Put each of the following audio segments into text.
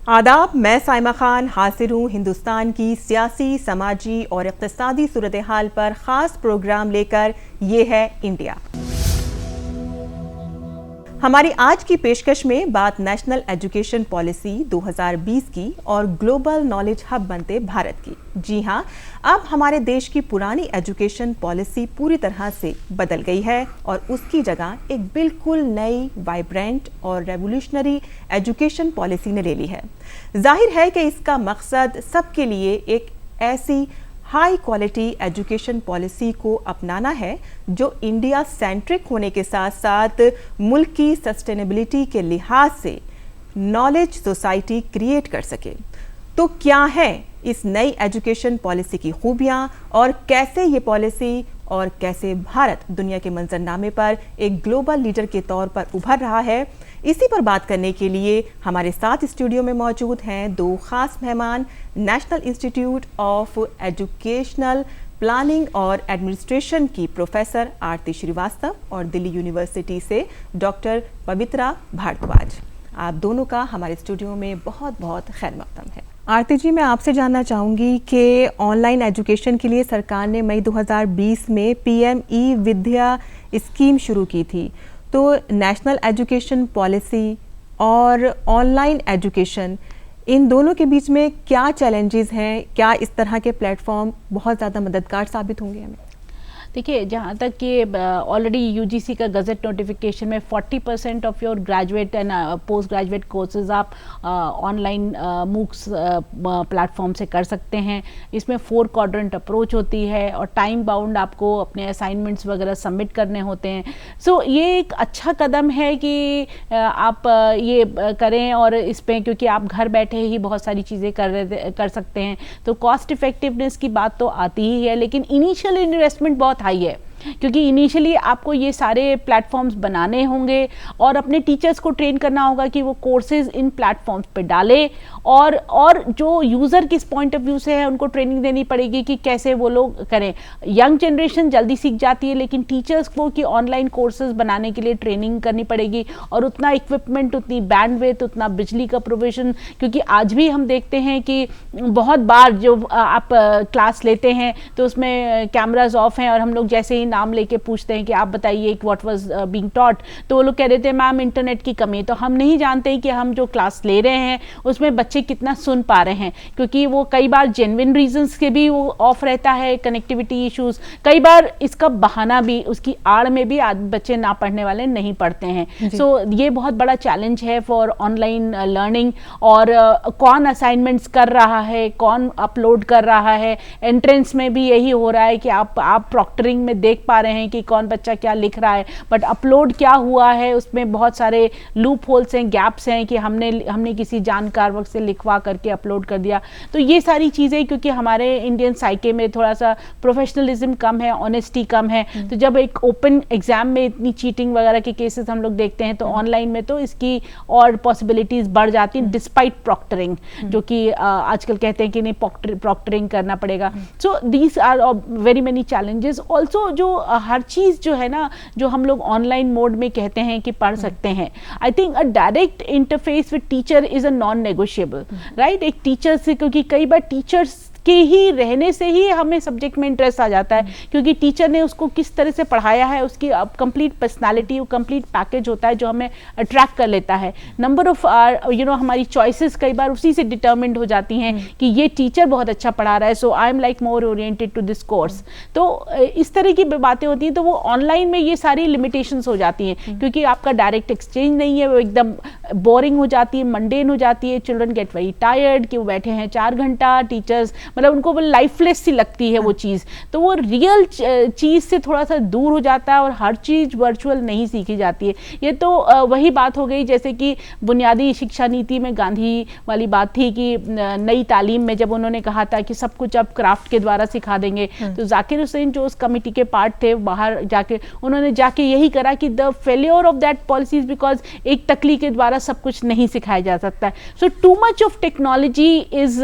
आदाब, मैं साइमा खान हाजिर हूँ हिंदुस्तान की सियासी, समाजी और इक़्तिसादी सूरत हाल पर ख़ास प्रोग्राम लेकर। ये है इंडिया। हमारी आज की पेशकश में बात नेशनल एजुकेशन पॉलिसी 2020 की और ग्लोबल नॉलेज हब बनते भारत की। जी हाँ, अब हमारे देश की पुरानी एजुकेशन पॉलिसी पूरी तरह से बदल गई है और उसकी जगह एक बिल्कुल नई, वाइब्रेंट और रेवोल्यूशनरी एजुकेशन पॉलिसी ने ले ली है। जाहिर है कि इसका मकसद सबके लिए एक ऐसी हाई क्वालिटी एजुकेशन पॉलिसी को अपनाना है जो इंडिया सेंट्रिक होने के साथ साथ मुल्क की सस्टेनेबिलिटी के लिहाज से नॉलेज सोसाइटी क्रिएट कर सके। तो क्या है इस नई एजुकेशन पॉलिसी की खूबियां और कैसे ये पॉलिसी और कैसे भारत दुनिया के मंजरनामे पर एक ग्लोबल लीडर के तौर पर उभर रहा है, इसी पर बात करने के लिए हमारे साथ स्टूडियो में मौजूद हैं दो खास मेहमान। National institute of educational planning और एडमिनिस्ट्रेशन की प्रोफेसर आरती श्रीवास्तव और दिल्ली यूनिवर्सिटी से डॉक्टर पवित्रा भारद्वाज। आप दोनों का हमारे स्टूडियो में बहुत बहुत खैर मकदम है। आरती जी, मैं आपसे जानना चाहूँगी कि ऑनलाइन एजुकेशन के लिए सरकार ने मई 2020 में पीएम ई विद्या स्कीम शुरू की थी। तो नेशनल एजुकेशन पॉलिसी और ऑनलाइन एजुकेशन, इन दोनों के बीच में क्या चैलेंजेस हैं? क्या इस तरह के प्लेटफॉर्म बहुत ज़्यादा मददगार साबित होंगे हमें? देखिए, जहाँ तक कि ऑलरेडी यूजीसी का गजट नोटिफिकेशन में 40% of your graduate and post graduate courses आप ऑनलाइन मूक्स प्लेटफॉर्म से कर सकते हैं। इसमें 4 क्वाड्रेंट अप्रोच होती है और टाइम बाउंड आपको अपने असाइनमेंट्स वगैरह सबमिट करने होते हैं। सो ये एक अच्छा कदम है कि आप ये करें और इस पर, क्योंकि आप घर बैठे ही बहुत सारी चीज़ें कर सकते हैं। तो कॉस्ट इफेक्टिवनेस की बात तो आती ही है, लेकिन इनिशियल इन्वेस्टमेंट बहुत हाई है, क्योंकि इनिशियली आपको ये सारे प्लेटफॉर्म्स बनाने होंगे और अपने टीचर्स को ट्रेन करना होगा कि वो कोर्सेज इन प्लेटफॉर्म्स पे डालें और जो यूज़र किस पॉइंट ऑफ व्यू से है उनको ट्रेनिंग देनी पड़ेगी कि कैसे वो लोग करें। यंग जनरेशन जल्दी सीख जाती है, लेकिन टीचर्स को कि ऑनलाइन कोर्सेज बनाने के लिए ट्रेनिंग करनी पड़ेगी और उतना इक्विपमेंट, उतनी बैंडविड्थ, उतना बिजली का प्रोविजन, क्योंकि आज भी हम देखते हैं कि बहुत बार जो आप क्लास लेते हैं तो उसमें कैमराज ऑफ हैं और हम लोग जैसे ही नाम लेके पूछते हैं कि आप बताइए व्हाट वाज बीइंग टॉट, तो वो लोग कह देते हैं मैम इंटरनेट की कमी। तो हम नहीं जानते कि हम जो क्लास ले रहे हैं उसमें बच्चे कितना सुन पा रहे हैं, क्योंकि वो कई बार जेन्युइन रीजंस के भी वो ऑफ रहता है, कनेक्टिविटी इश्यूज, कई बार इसका बहाना भी, उसकी आड़ में भी बच्चे ना पढ़ने वाले नहीं पढ़ते हैं। सो ये बहुत बड़ा चैलेंज है फॉर ऑनलाइन लर्निंग। और कौन असाइनमेंट्स कर रहा है, कौन अपलोड कर रहा है, एंट्रेंस में भी यही हो रहा है कि आप प्रॉक्टरिंग में देख पा रहे हैं कि कौन बच्चा क्या लिख रहा है, बट अपलोड क्या हुआ है उसमें बहुत सारे लूप होल्स हैं, गैप्स हैं कि हमने किसी जानकार वक्त से लिखवा करके अपलोड कर दिया। तो ये सारी चीज़ें, क्योंकि हमारे इंडियन साइके में थोड़ा सा प्रोफेशनलिज्म कम है, ऑनेस्टी कम है, तो जब एक ओपन एग्जाम में इतनी चीटिंग वगैरह के केसेस हम लोग देखते हैं तो ऑनलाइन में तो इसकी और पॉसिबिलिटीज बढ़ जाती हैं डिस्पाइट प्रॉक्टरिंग, जो कि आजकल कहते हैं कि नहीं प्रॉक्टरिंग करना पड़ेगा। So these are very many challenges. Also जो हर चीज़ जो है ना, जो हम लोग ऑनलाइन मोड में कहते हैं कि पढ़ सकते हैं, I think a direct interface with teacher is a non negotiable, right. एक टीचर से, क्योंकि कई बार टीचर्स के ही रहने से ही हमें सब्जेक्ट में इंटरेस्ट आ जाता है, क्योंकि टीचर ने उसको किस तरह से पढ़ाया है, उसकी कंप्लीट पर्सनालिटी, कंप्लीट पैकेज होता है जो हमें अट्रैक्ट कर लेता है। नंबर ऑफ हमारी चॉइसेस कई बार उसी से डिटर्मिंड हो जाती हैं कि ये टीचर बहुत अच्छा पढ़ा रहा है, so I am like more oriented to this course. तो इस तरह की बातें होती हैं। तो वो ऑनलाइन में ये सारी लिमिटेशंस हो जाती हैं, क्योंकि आपका डायरेक्ट एक्सचेंज नहीं है, वो एकदम बोरिंग हो जाती है, मंडेन हो जाती है। चिल्ड्रन गेट वेरी टायर्ड कि वो बैठे हैं 4 घंटा, टीचर्स मतलब उनको वो लाइफलेस सी लगती है वो चीज़, तो वो रियल चीज़ से थोड़ा सा दूर हो जाता है और हर चीज़ वर्चुअल नहीं सीखी जाती है। ये तो वही बात हो गई जैसे कि बुनियादी शिक्षा नीति में गांधी वाली बात थी कि नई तालीम में जब उन्होंने कहा था कि सब कुछ अब क्राफ्ट के द्वारा सिखा देंगे, तो जाकिर हुसैन जो उस कमेटी के पार्ट थे, बाहर जाके उन्होंने यही करा कि the failure of that policies because एक तकली के द्वारा सब कुछ नहीं सिखाया जा सकता है। So too much of technology is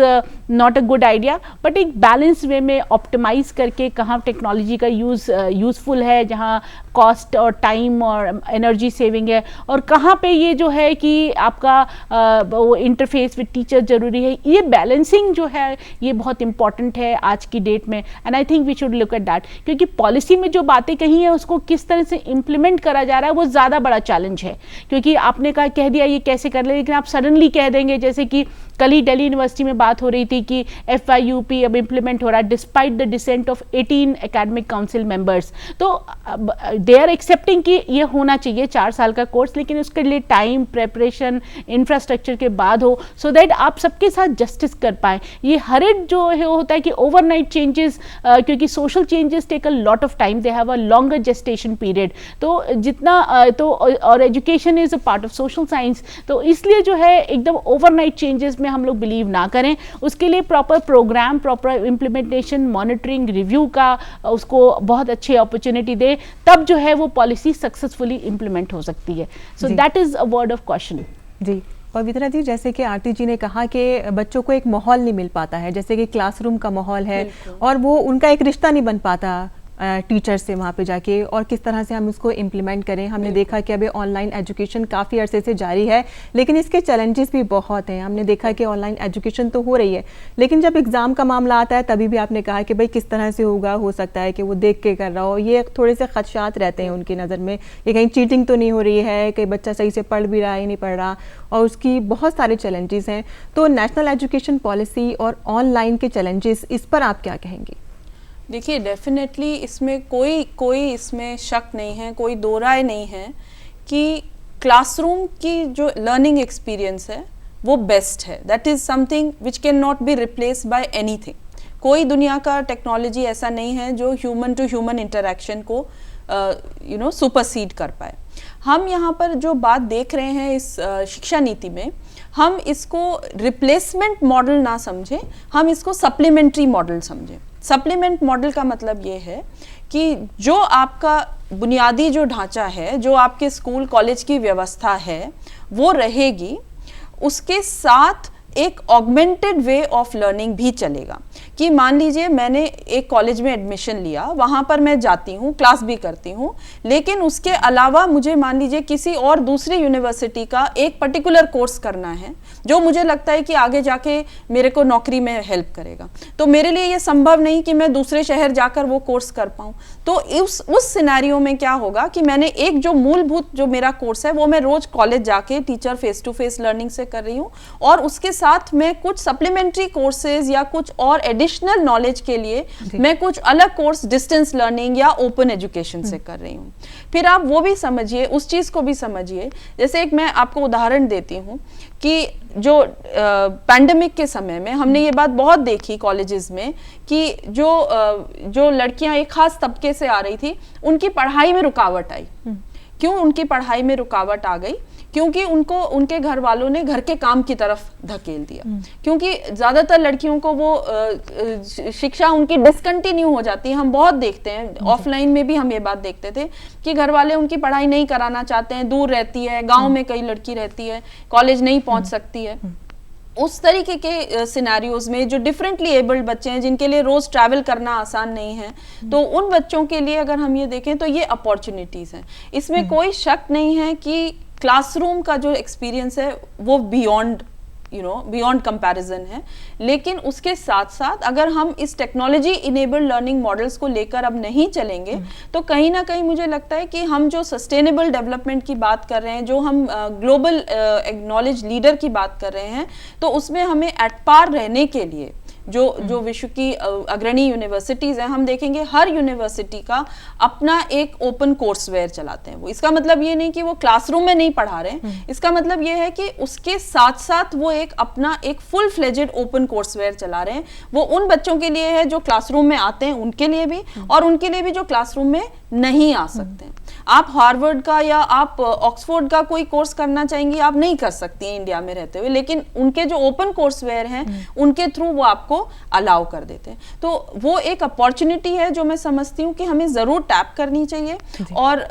not a good idea. गया, बट एक बैलेंस वे में ऑप्टिमाइज करके कहाँ टेक्नोलॉजी का यूज़फुल है, जहाँ कॉस्ट और टाइम और एनर्जी सेविंग है, और कहाँ पे ये जो है कि आपका वो इंटरफेस विद टीचर जरूरी है, ये बैलेंसिंग जो है ये बहुत इंपॉर्टेंट है आज की डेट में। And I think we should look at that, क्योंकि पॉलिसी में जो बातें कही हैं उसको किस तरह से इंप्लीमेंट करा जा रहा है वो ज़्यादा बड़ा चैलेंज है। क्योंकि आपने कह दिया ये कैसे कर ले, लेकिन आप सडनली कह देंगे, जैसे कि कल ही दिल्ली यूनिवर्सिटी में बात हो रही थी कि FYUP अब इम्प्लीमेंट हो रहा है despite the descent of 18 academic council members. तो दे आर एक्सेप्टिंग कि ये होना चाहिए 4 साल का कोर्स, लेकिन उसके लिए टाइम, प्रेपरेशन, इंफ्रास्ट्रक्चर के बाद हो, सो दैट आप सबके साथ जस्टिस कर पाए। ये हर एक जो है होता है कि ओवरनाइट चेंजेस, क्योंकि social changes take a lot of time, they have a longer gestation period. तो जितना तो और education is a part of social science, तो इसलिए जो है एकदम ओवरनाइट चेंजेस में हम लोग बिलीव ना करें। उसके लिए proper programme, proper implementation, monitoring, review का उसको बहुत अच्छी अपॉर्चुनिटी दे, तब जो है वो पॉलिसी सक्सेसफुली इम्प्लीमेंट हो सकती है। So that is a word of question. Ji Pavitra ji, जैसे कि आरती जी ने कहा कि बच्चों को एक माहौल नहीं मिल पाता है, जैसे कि क्लासरूम का माहौल है, और वो उनका एक रिश्ता नहीं बन पाता टीचर से वहाँ पे जाके, और किस तरह से हम उसको इम्प्लीमेंट करें। हमने देखा कि अभी ऑनलाइन एजुकेशन काफ़ी अरसे से जारी है, लेकिन इसके चैलेंजेस भी बहुत हैं। हमने देखा कि ऑनलाइन एजुकेशन तो हो रही है, लेकिन जब एग्ज़ाम का मामला आता है तभी भी आपने कहा कि भाई किस तरह से होगा, हो सकता है कि वो देख के कर रहा हो, ये थोड़े से खदशात रहते हैं उनकी नज़र में, कि कहीं चीटिंग तो नहीं हो रही है, कि बच्चा सही से पढ़ भी रहा है नहीं पढ़ रहा, और उसकी बहुत सारे चैलेंजेस हैं। तो नेशनल एजुकेशन पॉलिसी और ऑनलाइन के चैलेंजेस, इस पर आप क्या कहेंगे? देखिए, डेफिनेटली इसमें कोई इसमें शक नहीं है, कोई दो राय नहीं है कि क्लासरूम की जो लर्निंग एक्सपीरियंस है वो बेस्ट है। That is something which can not be replace by anything. कोई दुनिया का टेक्नोलॉजी ऐसा नहीं है जो ह्यूमन टू ह्यूमन इंटरेक्शन को सुपरसीड कर पाए। हम यहाँ पर जो बात देख रहे हैं इस शिक्षा नीति में, हम इसको रिप्लेसमेंट मॉडल ना समझें, हम इसको सप्लीमेंट्री मॉडल समझें। सप्लीमेंट मॉडल का मतलब ये है कि जो आपका बुनियादी जो ढांचा है, जो आपके स्कूल कॉलेज की व्यवस्था है, वो रहेगी, उसके साथ एक ऑगमेंटेड वे ऑफ लर्निंग भी चलेगा। कि मान लीजिए मैंने एक कॉलेज में एडमिशन लिया, वहाँ पर मैं जाती हूँ, क्लास भी करती हूँ, लेकिन उसके अलावा मुझे मान लीजिए किसी और दूसरी यूनिवर्सिटी का एक पर्टिकुलर कोर्स करना है जो मुझे लगता है कि आगे जाके मेरे को नौकरी में हेल्प करेगा, तो मेरे लिए ये संभव नहीं कि मैं दूसरे शहर जाकर वो कोर्स कर पाऊँ। तो उस सिनेरियो में क्या होगा कि मैंने एक जो मूलभूत जो मेरा कोर्स है वो मैं रोज कॉलेज जाके teacher face to face learning से कर रही हूँ, और उसके साथ मैं कुछ सप्लीमेंट्री कोर्सेज या कुछ और एडिशनल नॉलेज के लिए मैं कुछ अलग कोर्स डिस्टेंस लर्निंग या ओपन एजुकेशन से कर रही हूँ। फिर आप वो भी समझिए, उस चीज को भी समझिए। जैसे एक मैं आपको उदाहरण देती हूँ कि जो पैंडेमिक के समय में हमने ये बात बहुत देखी कॉलेजेस में कि जो लड़कियां एक खास तबके से आ रही थी, उनकी पढ़ाई में रुकावट आई। क्यों उनकी पढ़ाई में रुकावट आ गई? क्योंकि उनको उनके घर वालों ने घर के काम की तरफ धकेल दिया। क्योंकि ज्यादातर लड़कियों को वो शिक्षा उनकी डिसकंटिन्यू हो जाती है। हम बहुत देखते हैं, ऑफलाइन में भी हम ये बात देखते थे कि घर वाले उनकी पढ़ाई नहीं कराना चाहते हैं, दूर रहती है, गांव में कई लड़की रहती है, कॉलेज नहीं पहुंच सकती है। उस तरीके के सिनेरियोज में जो डिफरेंटली एबल्ड बच्चे हैं, जिनके लिए रोज ट्रैवल करना आसान नहीं है, तो उन बच्चों के लिए अगर हम ये देखें तो ये अपॉर्चुनिटीज हैं। इसमें कोई शक नहीं है कि क्लासरूम का जो एक्सपीरियंस है वो बियॉन्ड कंपैरिजन है, लेकिन उसके साथ साथ अगर हम इस टेक्नोलॉजी इनेबल्ड लर्निंग मॉडल्स को लेकर अब नहीं चलेंगे तो कहीं ना कहीं मुझे लगता है कि हम जो सस्टेनेबल डेवलपमेंट की बात कर रहे हैं, जो हम ग्लोबल एक्नॉलेज लीडर की बात कर रहे हैं, तो उसमें हमें एट पार रहने के लिए जो विश्व की अग्रणी यूनिवर्सिटीज हैं, हम देखेंगे हर यूनिवर्सिटी का अपना एक ओपन कोर्सवेयर चलाते हैं। वो इसका मतलब ये नहीं कि वो क्लासरूम में नहीं पढ़ा रहे हैं, इसका मतलब ये है कि उसके साथ साथ वो अपना एक फुल फ्लेजेड ओपन कोर्सवेयर चला रहे हैं। वो उन बच्चों के लिए है जो क्लासरूम में आते हैं, उनके लिए भी, और उनके लिए भी जो क्लासरूम में नहीं आ सकते हैं। आप हार्वर्ड का या आप ऑक्सफोर्ड का कोई कोर्स करना चाहेंगी, आप नहीं कर सकती हैं इंडिया में रहते हुए, लेकिन उनके जो ओपन कोर्सवेयर हैं उनके थ्रू वो आपको अलाउ कर देते हैं। तो वो एक अपॉर्चुनिटी है जो मैं समझती हूँ कि हमें जरूर टैप करनी चाहिए। और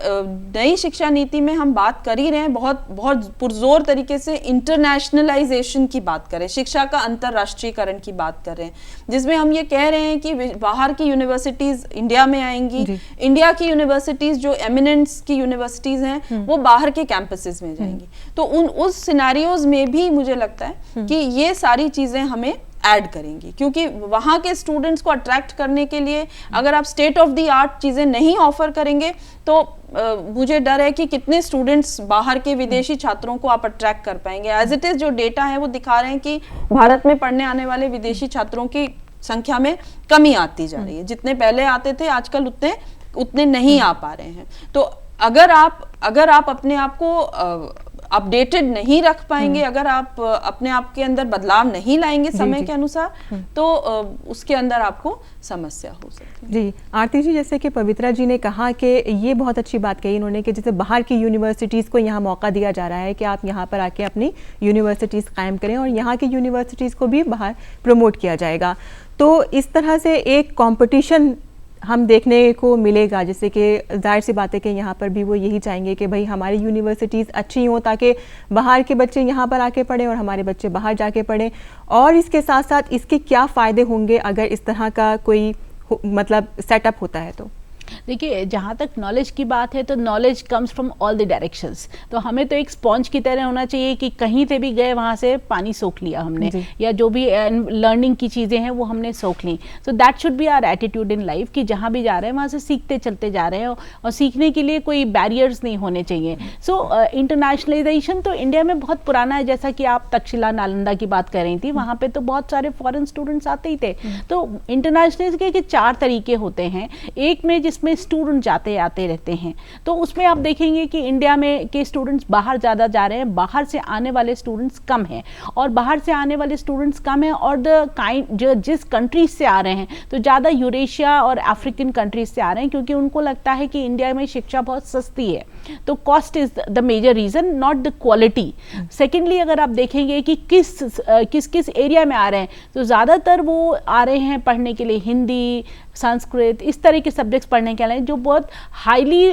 नई शिक्षा नीति में हम बात कर ही रहे हैं, बहुत बहुत पुरजोर तरीके से इंटरनेशनलाइजेशन की बात करें, शिक्षा का अंतरराष्ट्रीयकरण की बात कर रहे हैं, जिसमें हम ये कह रहे हैं कि बाहर की यूनिवर्सिटीज इंडिया में आएंगी, इंडिया की यूनिवर्सिटीज जो एमिनेंस की यूनिवर्सिटीज हैं वो बाहर के कैंपसेस में जाएंगी। तो उस सिनेरियोज में भी मुझे लगता है कि ये सारी चीजें हमें ऐड करेंगी, क्योंकि वहाँ के स्टूडेंट्स को अट्रैक्ट करने के लिए अगर आप स्टेट ऑफ द आर्ट चीज़ें नहीं ऑफर करेंगे तो मुझे डर है कि कितने स्टूडेंट्स बाहर के विदेशी छात्रों को आप अट्रैक्ट कर पाएंगे। एज इट इज़ जो डेटा है वो दिखा रहे हैं कि भारत में पढ़ने आने वाले विदेशी छात्रों की संख्या में कमी आती जा रही है। जितने पहले आते थे आजकल उतने नहीं आ पा रहे हैं। तो अगर आप अपने आप को अपडेटेड नहीं रख पाएंगे, अगर आप अपने आप के अंदर बदलाव नहीं लाएंगे समय के अनुसार, तो उसके अंदर आपको समस्या हो सकती है। जी आरती जी, जैसे कि पवित्रा जी ने कहा कि ये बहुत अच्छी बात कही इन्होंने कि जैसे बाहर की यूनिवर्सिटीज़ को यहाँ मौका दिया जा रहा है कि आप यहाँ पर आके अपनी यूनिवर्सिटीज़ कायम करें और यहाँ की यूनिवर्सिटीज़ को भी बाहर प्रमोट किया जाएगा। तो इस तरह से एक कंपटीशन हम देखने को मिलेगा, जैसे कि जाहिर सी बात है कि यहाँ पर भी वो यही चाहेंगे कि भाई हमारी यूनिवर्सिटीज़ अच्छी हों ताकि बाहर के बच्चे यहाँ पर आके पढ़ें और हमारे बच्चे बाहर जाके पढ़ें। और इसके साथ साथ इसके क्या फ़ायदे होंगे अगर इस तरह का कोई मतलब सेटअप होता है? तो देखिए, जहाँ तक नॉलेज की बात है तो knowledge comes from all the directions. तो हमें तो एक स्पॉन्ज की तरह होना चाहिए कि कहीं से भी गए वहाँ से पानी सोख लिया हमने, या जो भी लर्निंग की चीज़ें हैं वो हमने सोख ली। So that should be our attitude in life कि जहाँ भी जा रहे हैं वहाँ से सीखते चलते जा रहे हैं और सीखने के लिए कोई बैरियर्स नहीं होने चाहिए। सो इंटरनेशनलाइजेशन तो इंडिया में बहुत पुराना है, जैसा कि आप तक्षशिला नालंदा की बात कर रही थी, वहाँ पर तो बहुत सारे फॉरेन स्टूडेंट्स आते ही थे। तो इंटरनेशनल के 4 तरीके होते हैं। एक में जिसमें स्टूडेंट जाते आते रहते हैं, तो उसमें आप देखेंगे कि इंडिया में के स्टूडेंट्स बाहर ज़्यादा जा रहे हैं, बाहर से आने वाले स्टूडेंट्स कम हैं। और बाहर से आने वाले स्टूडेंट्स कम हैं और जिस कंट्रीज से आ रहे हैं तो ज़्यादा यूरेशिया और अफ्रीकन कंट्रीज से आ रहे हैं, क्योंकि उनको लगता है कि इंडिया में शिक्षा बहुत सस्ती है। तो cost is the major reason, not the quality. Secondly, अगर आप देखेंगे कि किस एरिया में आ रहे हैं, तो ज़्यादातर वो आ रहे हैं पढ़ने के लिए हिंदी, संस्कृत, इस तरह के सब्जेक्ट्स पढ़ने के लिए जो बहुत हाईली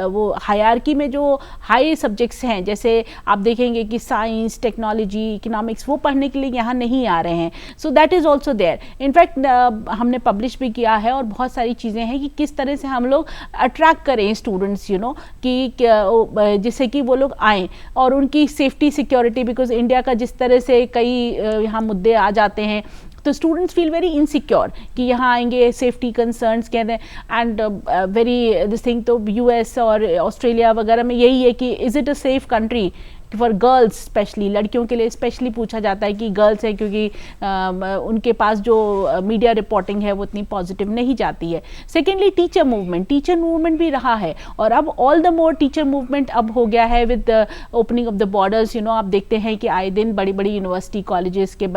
वो हायरार्की में जो हाई सब्जेक्ट्स हैं, जैसे आप देखेंगे कि साइंस, टेक्नोलॉजी, इकोनॉमिक्स, वो पढ़ने के लिए यहाँ नहीं आ रहे हैं। So that is also there. In fact हमने पब्लिश भी किया है और बहुत सारी चीज़ें हैं कि किस तरह से हम लोग अट्रैक्ट करें स्टूडेंट्स, कि जिससे कि वो लोग आएँ, और उनकी सेफ्टी सिक्योरिटी, बिकॉज इंडिया का जिस तरह से कई यहाँ मुद्दे आ जाते हैं तो स्टूडेंट्स फील वेरी इनसिक्योर कि यहाँ आएंगे, सेफ्टी कंसर्न्स कहते हैं, एंड वेरी दिस थिंग। तो यूएस और ऑस्ट्रेलिया वगैरह में यही है कि is it a safe country for girls, specially लड़कियों के लिए स्पेशली पूछा जाता है कि गर्ल्स हैं, क्योंकि उनके पास जो मीडिया रिपोर्टिंग है वो इतनी पॉजिटिव नहीं जाती है। सेकेंडली, टीचर मूवमेंट भी रहा है, और अब all the more teacher movement अब हो गया है with the opening of the borders. आप देखते हैं कि आए दिन बड़ी बड़ी यूनिवर्सिटी कॉलेजेस के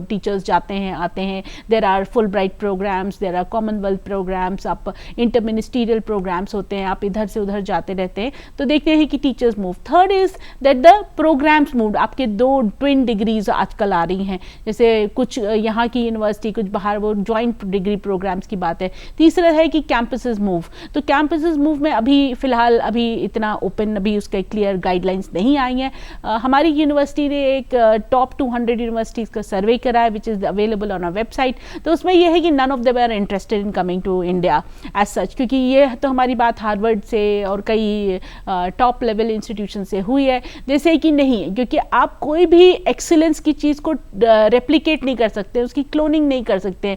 टीचर्स जाते हैं, आते हैं। There are Fulbright programmes, there are Commonwealth programmes, आप इंटर मिनिस्ट्रियल प्रोग्राम्स होते हैं, आप इधर से उधर जाते रहते हैं, तो देखते हैं कि teachers move. Third is that the programmes moved, आपके 2 ट्विन डिग्रीज आजकल आ रही हैं, जैसे कुछ यहाँ की यूनिवर्सिटी, कुछ बाहर, वो ज्वाइंट डिग्री प्रोग्राम्स की बात है। तीसरा है कि कैंपसेस मूव। तो कैंपसेस मूव में अभी फिलहाल इतना ओपन अभी उसके क्लियर गाइडलाइंस नहीं आई हैं। हमारी यूनिवर्सिटी ने एक टॉप 200 यूनिवर्सिटीज़ का सर्वे करा है, which is available on our website. तो उसमें यह है कि none of them are interested in coming to India as such, क्योंकि ये तो हमारी बात हार्वर्ड से और कई टॉप लेवल इंस्टीट्यूशन से हुई है, जैसे कि नहीं, क्योंकि आप कोई भी एक्सीलेंस की चीज़ को रेप्लिकेट नहीं कर सकते, उसकी क्लोनिंग नहीं कर सकते।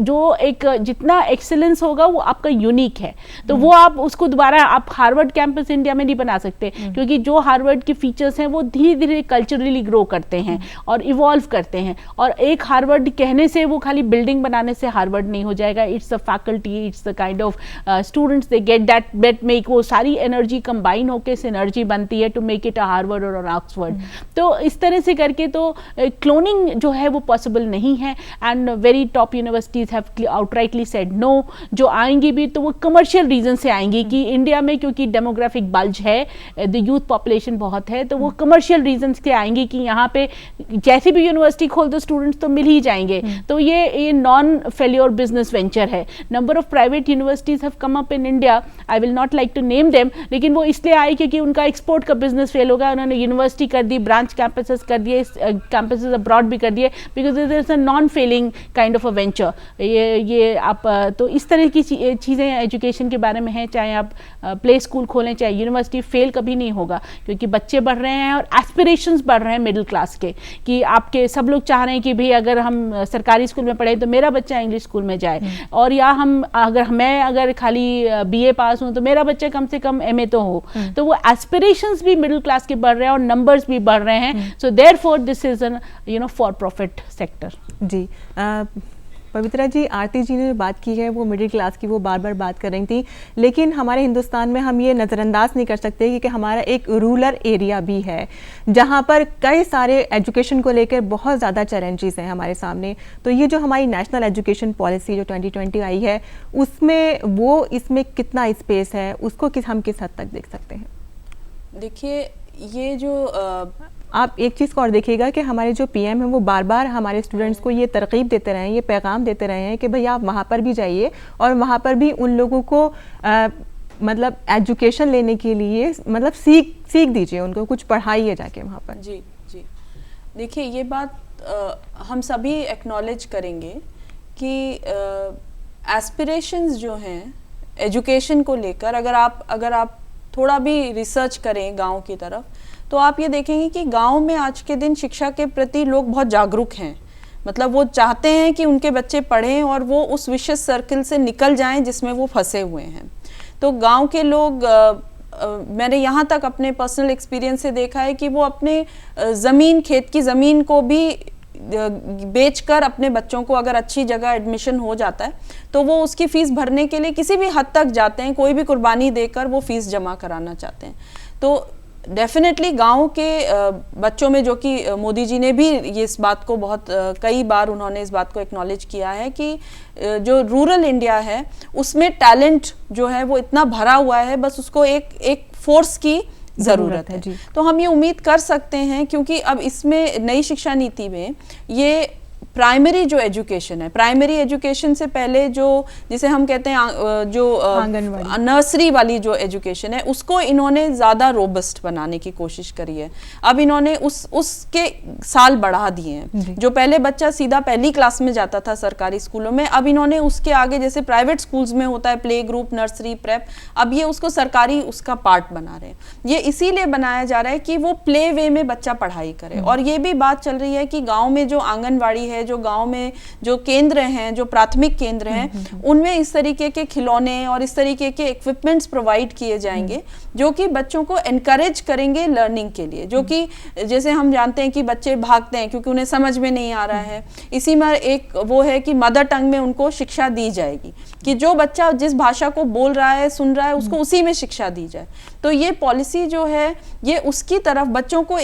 जो एक जितना एक्सीलेंस होगा वो आपका यूनिक है, तो वो आप उसको दोबारा आप हार्वर्ड कैंपस इंडिया में नहीं बना सकते, क्योंकि जो हार्वर्ड के फीचर्स हैं वो धीरे धीरे कल्चरली ग्रो करते हैं और इवॉल्व करते हैं। और एक हार्वर्ड कहने से, वो खाली बिल्डिंग बनाने से हार्वर्ड नहीं हो जाएगा। It's the faculty, it's the kind of students they get that make, वो सारी एनर्जी कंबाइन होकर सिनर्जी बनती है टू मेक इट या हार्वर्ड और ऑक्सफोर्ड। तो इस तरह से करके तो क्लोनिंग जो है वो पॉसिबल नहीं है, and very top universities have outrightly said no. जो आएंगी भी तो वो कमर्शियल रीजन से आएंगी कि इंडिया में क्योंकि डेमोग्राफिक बल्ज है, द यूथ पॉपुलेशन बहुत है, तो वो कमर्शियल रीजन से आएंगी कि यहाँ पे जैसे भी यूनिवर्सिटी खोल दो स्टूडेंट्स तो मिल ही जाएंगे। तो ये नॉन फेल्योर बिजनेस वेंचर है। Number of private universities have come up in India, I will not like to name them, लेकिन वो इसलिए आए क्योंकि उनका एक्सपोर्ट का बिजनेस फेल होगा, उन्होंने यूनिवर्सिटी कर दी, ब्रांच कैंपसेस कर दिए, कैंपसेस अब्रॉड भी कर दिए, because it is a non failing kind of a venture. ये आप तो इस तरह की चीज़ें एजुकेशन के बारे में हैं, चाहे आप प्ले स्कूल खोलें चाहे यूनिवर्सिटी, फेल कभी नहीं होगा क्योंकि बच्चे बढ़ रहे हैं और एस्पिरेशंस बढ़ रहे हैं मिडिल क्लास के, कि आपके सब लोग चाह रहे हैं कि भाई अगर हम सरकारी स्कूल में पढ़े तो मेरा बच्चा इंग्लिश स्कूल में जाए, और या मैं अगर खाली बीए पास हूँ तो मेरा बच्चा कम से कम एमए तो हो। तो वो एस्पिरेशंस भी मिडिल क्लास के बढ़ रहे हैं और नंबर्स भी बढ़ रहे हैं। So therefore this is an for profit sector. Ji Pavitra ji, Aarti ji ने बात की है वो मिडिल क्लास की, वो बार बार बात कर रही थी, लेकिन हमारे हिंदुस्तान में हम ये नज़रअंदाज नहीं कर सकते क्योंकि हमारा एक रूरल एरिया भी है जहाँ पर कई सारे एजुकेशन को लेकर बहुत ज़्यादा चैलेंजेस हैं हमारे सामने। तो ये जो हमारी नेशनल एजुकेशन पॉलिसी जो 2020 आई है उसमें इसमें कितना स्पेस है, उसको हम किस हद तक देख सकते हैं? देखिए, ये जो आप एक चीज़ को और देखिएगा कि हमारे जो पीएम हैं वो बार बार हमारे स्टूडेंट्स को ये तरकीब देते रहे हैं, ये पैगाम देते रहे हैं कि भाई आप वहाँ पर भी जाइए और वहाँ पर भी उन लोगों को मतलब एजुकेशन लेने के लिए मतलब सीख दीजिए, उनको कुछ पढ़ाइए जाके वहाँ पर। जी जी, देखिए ये बात हम सभी एक्नॉलेज करेंगे कि एस्पिरेशंस जो हैं एजुकेशन को लेकर, अगर आप थोड़ा भी रिसर्च करें गांव की तरफ, तो आप ये देखेंगे कि गांव में आज के दिन शिक्षा के प्रति लोग बहुत जागरूक हैं। मतलब वो चाहते हैं कि उनके बच्चे पढ़ें और वो उस विशेष सर्किल से निकल जाएं जिसमें वो फंसे हुए हैं। तो गांव के लोग मैंने यहाँ तक अपने पर्सनल एक्सपीरियंस से देखा है कि वो अपने खेत की ज़मीन को भी बेचकर अपने बच्चों को, अगर अच्छी जगह एडमिशन हो जाता है तो वो उसकी फ़ीस भरने के लिए किसी भी हद तक जाते हैं, कोई भी कुर्बानी देकर वो फ़ीस जमा कराना चाहते हैं। तो डेफिनेटली गांव के बच्चों में, जो कि मोदी जी ने भी ये इस बात को बहुत कई बार उन्होंने इस बात को एक्नॉलेज किया है कि जो रूरल इंडिया है उसमें टैलेंट जो है वो इतना भरा हुआ है, बस उसको एक फोर्स की ज़रूरत है। तो हम ये उम्मीद कर सकते हैं, क्योंकि अब इसमें नई शिक्षा नीति में ये प्राइमरी जो एजुकेशन है, प्राइमरी एजुकेशन से पहले जो जिसे हम कहते हैं जो नर्सरी वाली जो एजुकेशन है, उसको इन्होंने ज़्यादा रोबस्ट बनाने की कोशिश करी है। अब इन्होंने उसके साल बढ़ा दिए हैं। जो पहले बच्चा सीधा पहली क्लास में जाता था सरकारी स्कूलों में, अब इन्होंने उसके आगे, जैसे प्राइवेट स्कूल्स में होता है प्ले ग्रुप, नर्सरी, प्रेप, अब ये उसको सरकारी उसका पार्ट बना रहे हैं। ये इसीलिए बनाया जा रहा है कि वो प्ले वे में बच्चा पढ़ाई करे। और ये भी बात चल रही है कि गाँव में जो आंगनबाड़ी है, जो गांव में जो केंद्र हैं, जो प्राथमिक केंद्र हैं, उनमें इस तरीके के खिलौने और इस तरीके के इक्विपमेंट्स प्रोवाइड किए जाएंगे जो कि बच्चों को एनकरेज करेंगे लर्निंग के लिए। जो कि जैसे हम जानते हैं कि बच्चे भागते हैं क्योंकि उन्हें समझ में नहीं आ रहा है, इसी में एक वो है कि मदर टंग में उनको शिक्षा दी जाएगी कि जो बच्चा जिस भाषा को बोल रहा है, सुन रहा है, उसको उसी में शिक्षा दी जाए। तो ये पॉलिसी जो है ये उसकी तरफ बच्चों को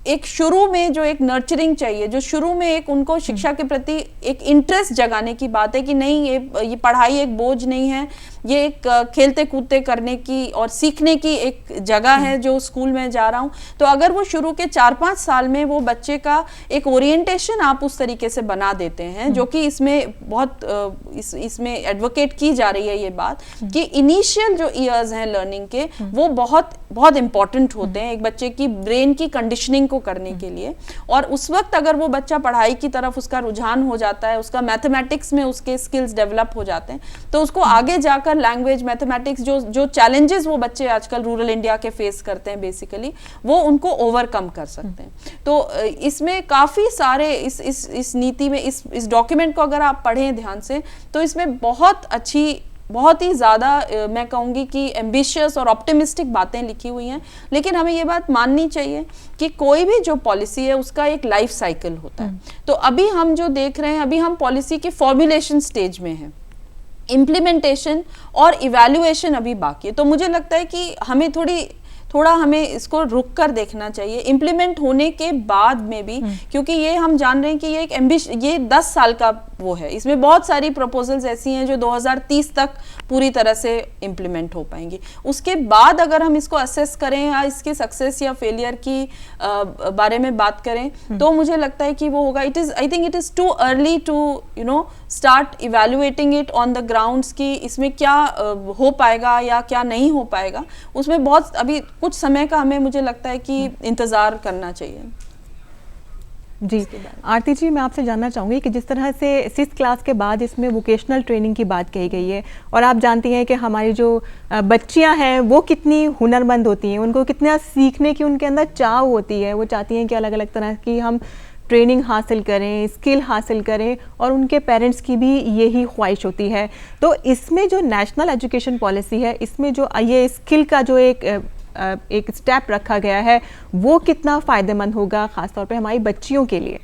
एक शुरू में जो एक नर्चरिंग चाहिए, जो शुरू में एक उनको शिक्षा के प्रति एक इंटरेस्ट जगाने की बात है कि नहीं, ये पढ़ाई एक बोझ नहीं है, ये एक खेलते कूदते करने की और सीखने की एक जगह है जो स्कूल में जा रहा हूँ। तो अगर वो शुरू के 4-5 साल में वो बच्चे का एक ओरिएंटेशन आप उस तरीके से बना देते हैं, जो कि इसमें बहुत इसमें एडवोकेट की जा रही है ये बात कि इनिशियल जो ईयर्स हैं लर्निंग के, वो बहुत बहुत इंपॉर्टेंट होते हैं एक बच्चे की ब्रेन की कंडीशनिंग को करने के लिए। और उस वक्त अगर वो बच्चा पढ़ाई की तरफ उसका रुझान हो जाता है, उसका मैथमेटिक्स में उसके स्किल्स डेवलप हो जाते हैं, तो उसको आगे जाकर लैंग्वेज, मैथमेटिक्स, जो चैलेंजेस वो बच्चे आजकल रूरल इंडिया के फेस करते हैं बेसिकली, वो उनको ओवरकम कर सकते हैं। तो इसमें काफ़ी सारे इस नीति में, इस डॉक्यूमेंट को अगर आप पढ़ें ध्यान से, तो इसमें बहुत अच्छी, बहुत ही ज़्यादा मैं कहूँगी कि एम्बिशियस और ऑप्टिमिस्टिक बातें लिखी हुई हैं। लेकिन हमें ये बात माननी चाहिए कि कोई भी जो पॉलिसी है उसका एक लाइफ साइकिल होता है। तो अभी हम जो देख रहे हैं, अभी हम पॉलिसी के फॉर्मुलेशन स्टेज में हैं, इम्प्लीमेंटेशन और इवैल्यूएशन अभी बाकी है। तो मुझे लगता है कि हमें थोड़ा हमें इसको रुक कर देखना चाहिए इम्प्लीमेंट होने के बाद में भी, क्योंकि ये हम जान रहे हैं कि ये 10 साल का वो है, इसमें बहुत सारी प्रपोजल्स ऐसी हैं जो 2030 तक पूरी तरह से इम्प्लीमेंट हो पाएंगी। उसके बाद अगर हम इसको असेस करें या इसके सक्सेस या फेलियर की बारे में बात करें तो मुझे लगता है कि वो होगा, I think it is too early to start evaluating it on the grounds कि इसमें क्या हो पाएगा या क्या नहीं हो पाएगा। उसमें बहुत अभी कुछ समय का हमें मुझे लगता है कि इंतजार करना चाहिए। जी आरती जी, मैं आपसे जानना चाहूँगी कि जिस तरह से 6th क्लास के बाद इसमें वोकेशनल ट्रेनिंग की बात कही गई है, और आप जानती हैं कि हमारी जो बच्चियां हैं वो कितनी हुनरमंद होती हैं, उनको कितना सीखने की उनके अंदर चाह होती है, वो चाहती हैं कि अलग अलग तरह की हम ट्रेनिंग हासिल करें, स्किल हासिल करें, और उनके पेरेंट्स की भी यही ख्वाहिश होती है। तो इसमें जो नेशनल एजुकेशन पॉलिसी है, इसमें जो ये स्किल का जो एक स्टेप रखा गया है, वो कितना फ़ायदेमंद होगा ख़ासतौर पे हमारी बच्चियों के लिए?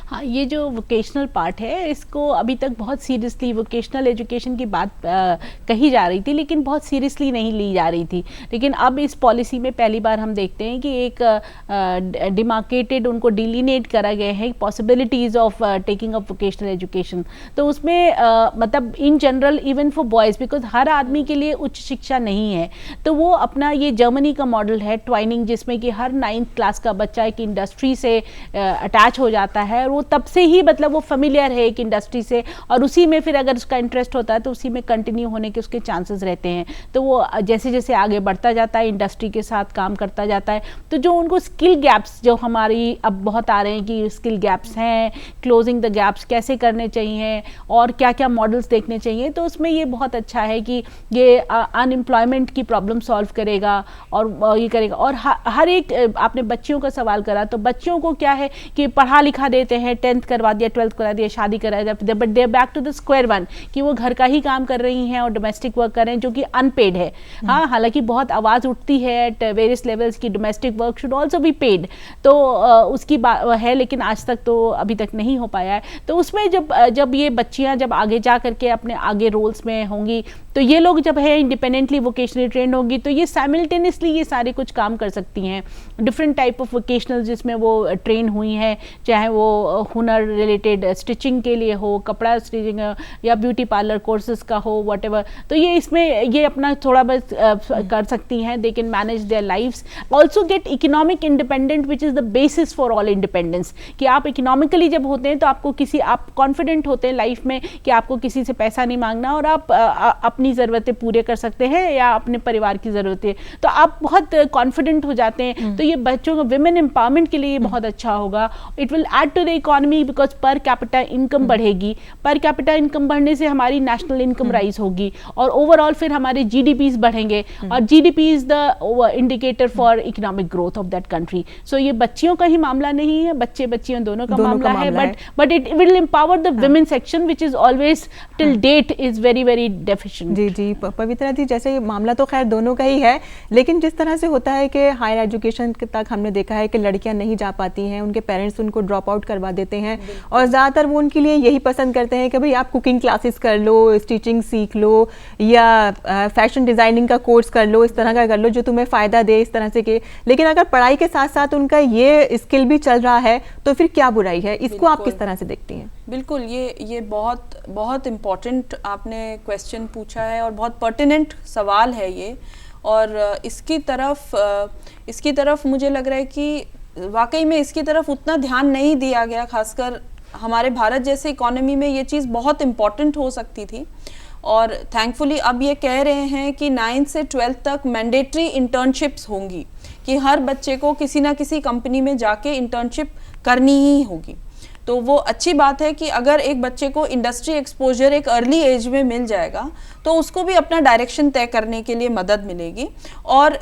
हाँ, ये जो वोकेशनल पार्ट है इसको अभी तक बहुत सीरियसली वोकेशनल एजुकेशन की बात कही जा रही थी, लेकिन बहुत सीरियसली नहीं ली जा रही थी। लेकिन अब इस पॉलिसी में पहली बार हम देखते हैं कि एक डिमार्केटेड उनको डिलीनेट करा गया है possibilities of taking up vocational education. तो उसमें मतलब in general even for boys, because हर आदमी के लिए उच्च शिक्षा नहीं है, तो वो अपना ये जर्मनी का मॉडल है ट्वाइनिंग, जिसमें कि हर 9th क्लास का बच्चा एक इंडस्ट्री से अटैच हो जाता है, वो तब से ही मतलब वो फेमिलियर है एक इंडस्ट्री से, और उसी में फिर अगर उसका इंटरेस्ट होता है तो उसी में कंटिन्यू होने के उसके चांसेस रहते हैं। तो वो जैसे जैसे आगे बढ़ता जाता है, इंडस्ट्री के साथ काम करता जाता है, तो जो उनको स्किल गैप्स जो हमारी अब बहुत आ रहे हैं कि स्किल गैप्स हैं, क्लोजिंग द गैप्स कैसे करने चाहिए और क्या क्या मॉडल्स देखने चाहिए, तो उसमें ये बहुत अच्छा है कि ये अनएम्प्लॉयमेंट की प्रॉब्लम सॉल्व करेगा और ये करेगा। और हर एक आपने बच्चियों का सवाल करा, तो बच्चियों को क्या है कि पढ़ा लिखा देते हैं, 10th करवा दिया, 12th करा दिया, शादी करा दिया, but they back to the square one कि वो घर का ही काम कर रही हैं और डोमेस्टिक वर्क कर रहे हैं जो कि अनपेड है। हाँ, हालांकि बहुत आवाज़ उठती है एट वेरियस लेवल्स की domestic work should also be paid, तो उसकी बात है, लेकिन आज तक तो अभी तक नहीं हो पाया है। तो उसमें जब ये बच्चियां जब आगे जा करके अपने आगे रोल्स में होंगी, तो ये लोग जब है इंडिपेंडेंटली वोकेशनली ट्रेंड होंगी, तो ये साइमल्टेनियसली ये सारे कुछ काम कर सकती हैं। डिफरेंट टाइप ऑफ वोकेशनल जिसमें वो ट्रेन हुई हैं, चाहे वो हुनर रिलेटेड स्टिचिंग के लिए हो, कपड़ा स्टिचिंग या ब्यूटी पार्लर कोर्सेज का हो, व्हाटएवर, तो ये इसमें ये अपना थोड़ा बहुत कर सकती हैं। They can manage their lives, also get economic independent which is the basis for all independence. कि आप इकोनॉमिकली जब होते हैं तो आपको आप कॉन्फिडेंट होते हैं लाइफ में कि आपको किसी से पैसा नहीं मांगना और आप अपनी ज़रूरतें पूरे कर सकते हैं या अपने परिवार की ज़रूरतें, तो आप बहुत कॉन्फिडेंट हो जाते हैं। तो ये बच्चों को विमेन एम्पावरमेंट के लिए बहुत अच्छा होगा। It will add to the economy because per capita income बढ़ेगी, पर कैपिटा इनकम बढ़ने से हमारी नेशनल इनकम राइज होगी और ओवरऑल फिर हमारे जीडीपीज बढ़ेंगे, और GDP is the indicator for economic growth of that country. So ये बच्चियों का ही मामला नहीं है, बच्चे बच्चियों दोनों का मामला है, but it will empower the women section which is always till date is very very deficient. Ji Pavitra ji, जैसे मामला तो खैर दोनों का ही है, लेकिन जिस तरह से होता है कि हायर एजुकेशन तक हमने देखा है कि लड़कियां नहीं जा पाती हैं, उनके पेरेंट्स उनको ड्रॉप आउट करवा देते हैं, और ज़्यादातर वो उनके लिए यही पसंद करते हैं कि भाई आप कुकिंग क्लासेस कर लो, स्टिचिंग सीख लो, या फैशन डिज़ाइनिंग का कोर्स कर लो, इस तरह का कर लो जो तुम्हें फ़ायदा दे, इस तरह से के। लेकिन अगर पढ़ाई के साथ साथ उनका ये स्किल भी चल रहा है तो फिर क्या बुराई है? इसको आप किस तरह से देखती हैं? बिल्कुल, ये बहुत इम्पॉर्टेंट आपने क्वेश्चन पूछा है और बहुत पर्टिनेंट सवाल है ये, और इसकी तरफ मुझे लग रहा है कि वाकई में इसकी तरफ उतना ध्यान नहीं दिया गया, खासकर हमारे भारत जैसे इकोनॉमी में ये चीज़ बहुत इम्पॉर्टेंट हो सकती थी। और थैंकफुली अब ये कह रहे हैं कि 9th से 12th तक मैंडेटरी इंटर्नशिप्स होंगी, कि हर बच्चे को किसी ना किसी कंपनी में जाके इंटर्नशिप करनी ही होगी। तो वो अच्छी बात है कि अगर एक बच्चे को इंडस्ट्री एक्सपोजर एक अर्ली एज में मिल जाएगा तो उसको भी अपना डायरेक्शन तय करने के लिए मदद मिलेगी। और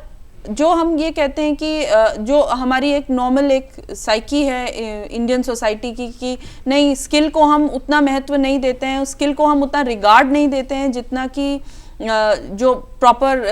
जो हम ये कहते हैं कि जो हमारी एक नॉर्मल एक साइकी है इंडियन सोसाइटी की, कि नहीं, स्किल को हम उतना महत्व नहीं देते हैं, स्किल को हम उतना रिगार्ड नहीं देते हैं जितना कि जो प्रॉपर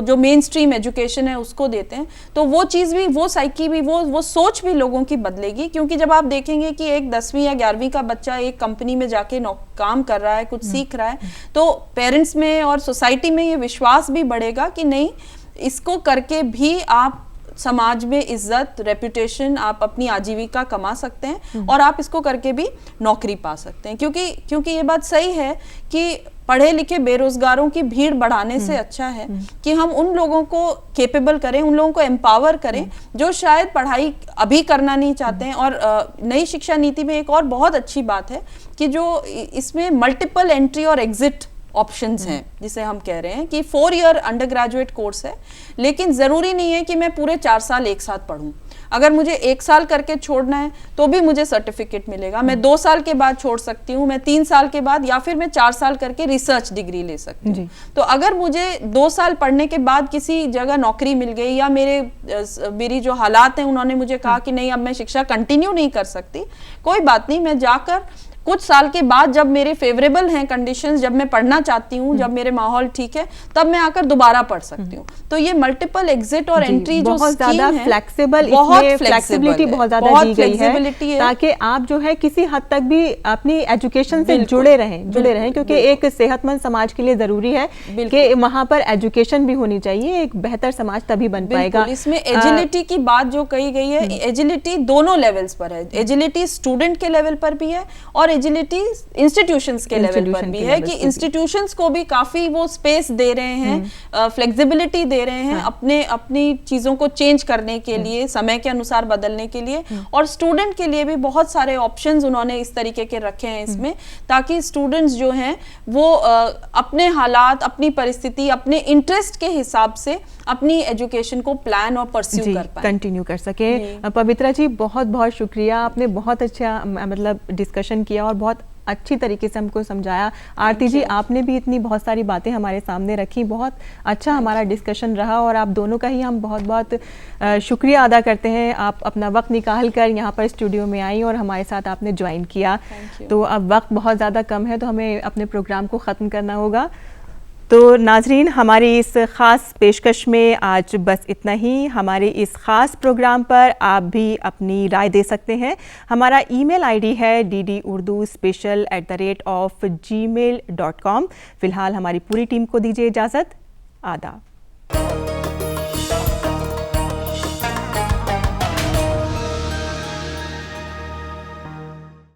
जो मेन स्ट्रीम एजुकेशन है उसको देते हैं, तो वो चीज़ भी, वो साइकी भी, वो सोच भी लोगों की बदलेगी। क्योंकि जब आप देखेंगे कि एक 10वीं या 11वीं का बच्चा एक कंपनी में जाके काम कर रहा है, कुछ सीख रहा है, तो पेरेंट्स में और सोसाइटी में ये विश्वास भी बढ़ेगा कि नहीं, इसको करके भी आप समाज में इज्जत, रेपुटेशन, आप अपनी आजीविका कमा सकते हैं और आप इसको करके भी नौकरी पा सकते हैं, क्योंकि ये बात सही है कि पढ़े लिखे बेरोजगारों की भीड़ बढ़ाने से अच्छा है कि हम उन लोगों को केपेबल करें, उन लोगों को एम्पावर करें जो शायद पढ़ाई अभी करना नहीं चाहते हैं। और नई शिक्षा नीति में एक और बहुत अच्छी बात है कि जो इसमें मल्टीपल एंट्री और एग्जिट ऑप्शंस हैं, जिसे हम कह रहे हैं कि 4 ईयर अंडर ग्रेजुएट कोर्स है, लेकिन ज़रूरी नहीं है कि मैं पूरे 4 साल एक साथ पढूं। अगर मुझे 1 साल करके छोड़ना है तो भी मुझे सर्टिफिकेट मिलेगा। मैं 2 साल के बाद छोड़ सकती हूँ, मैं 3 साल के बाद, या फिर मैं 4 साल करके रिसर्च डिग्री ले सकती हूँ। तो अगर मुझे 2 साल पढ़ने के बाद किसी जगह नौकरी मिल गई, या मेरी जो हालात हैं उन्होंने मुझे कहा कि नहीं अब मैं शिक्षा कंटिन्यू नहीं कर सकती, कोई बात नहीं, मैं जाकर कुछ साल के बाद जब मेरे फेवरेबल हैं कंडीशंस, जब मैं पढ़ना चाहती हूँ, जब मेरे माहौल ठीक है, तब मैं आकर दोबारा पढ़ सकती हूँ। तो ये मल्टीपल एग्जिट और एंट्री जो स्कीम है फ्लेक्सिबल, इसमें फ्लेक्सिबिलिटी बहुत ज्यादा दी गई है ताकि आप जो है किसी हद तक भी अपनी एजुकेशन से जुड़े रहें, क्योंकि एक सेहतमंद समाज के लिए जरूरी है कि वहां पर एजुकेशन भी होनी चाहिए। एक बेहतर समाज तभी बन पाएगा। इसमें एजिलिटी की बात जो कही गई है, एजिलिटी दोनों लेवल्स पर है। एजिलिटी स्टूडेंट के लेवल पर भी है और एजिलिटी इंस्टीट्यूशंस के लेवल पर भी है कि इंस्टीट्यूशंस को भी काफी वो स्पेस दे रहे हैं, फ्लेक्सिबिलिटी दे रहे हैं अपनी चीजों को चेंज करने के लिए, समय के अनुसार बदलने के लिए। और स्टूडेंट के लिए भी बहुत सारे ऑप्शंस उन्होंने इस तरीके के रखे हैं इसमें, ताकि स्टूडेंट्स जो हैं वो अपने हालात, अपनी परिस्थिति, अपने इंटरेस्ट के हिसाब से अपनी एजुकेशन को प्लान और परस्यू कर पाए, कंटिन्यू कर सके। पवित्रा जी बहुत बहुत शुक्रिया, आपने बहुत अच्छा मतलब डिस्कशन किया और बहुत अच्छी तरीके से हमको समझाया। आरती जी आपने भी इतनी बहुत सारी बातें हमारे सामने रखी, बहुत अच्छा हमारा डिस्कशन रहा और आप दोनों का ही हम बहुत बहुत शुक्रिया अदा करते हैं। आप अपना वक्त निकाल कर यहाँ पर स्टूडियो में आई और हमारे साथ आपने ज्वाइन किया। तो अब वक्त बहुत ज़्यादा कम है तो हमें अपने प्रोग्राम को ख़त्म करना होगा। तो नाजरीन हमारी इस ख़ास पेशकश में आज बस इतना ही। हमारे इस ख़ास प्रोग्राम पर आप भी अपनी राय दे सकते हैं। हमारा ईमेल आईडी है ddurduspecial@gmail.com। फ़िलहाल हमारी पूरी टीम को दीजिए इजाज़त। आदाब।